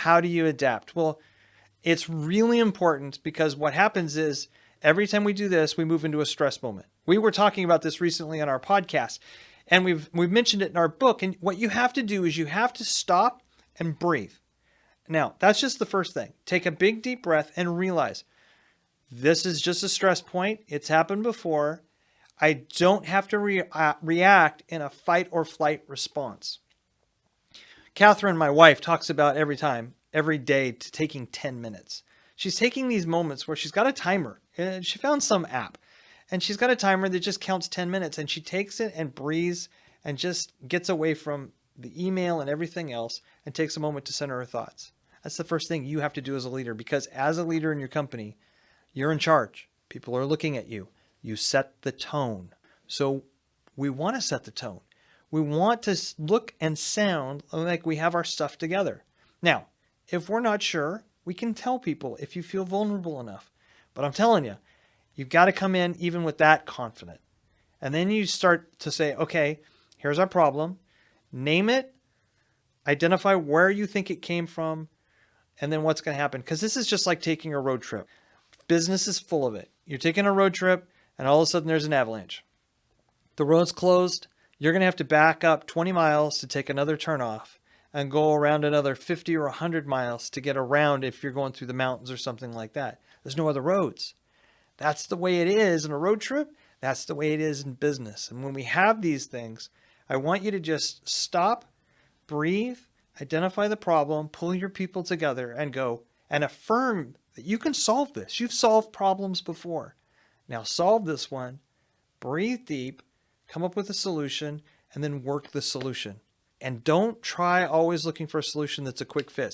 how do you adapt? Well, it's really important because what happens is every time we do this, we move into a stress moment. We were talking about this recently on our podcast, and we've mentioned it in our book. And what you have to do is you have to stop and breathe. Now, that's just the first thing. Take a big deep breath and realize this is just a stress point. It's happened before. I don't have to react in a fight or flight response. Catherine, my wife, talks about every day, taking 10 minutes. She's taking these moments where she's got a timer. She found some app and she's got a timer that just counts 10 minutes, and she takes it and breathes and just gets away from the email and everything else and takes a moment to center her thoughts. That's the first thing you have to do as a leader, because as a leader in your company, you're in charge. People are looking at you. You set the tone. So we want to set the tone. We want to look and sound like we have our stuff together. Now, if we're not sure, we can tell people if you feel vulnerable enough. But I'm telling you, you've got to come in even with that confident. And then you start to say, okay, here's our problem. Name it. Identify where you think it came from. And then what's going to happen. Because this is just like taking a road trip. Business is full of it. You're taking a road trip and all of a sudden there's an avalanche. The road's closed. You're going to have to back up 20 miles to take another turn off and go around another 50 or 100 miles to get around if you're going through the mountains or something like that. There's no other roads. That's the way it is in a road trip. That's the way it is in business. And when we have these things, I want you to just stop, breathe, identify the problem, pull your people together and go and affirm that you can solve this. You've solved problems before. Now solve this one, breathe deep, come up with a solution, and then work the solution. And don't try always looking for a solution that's a quick fix.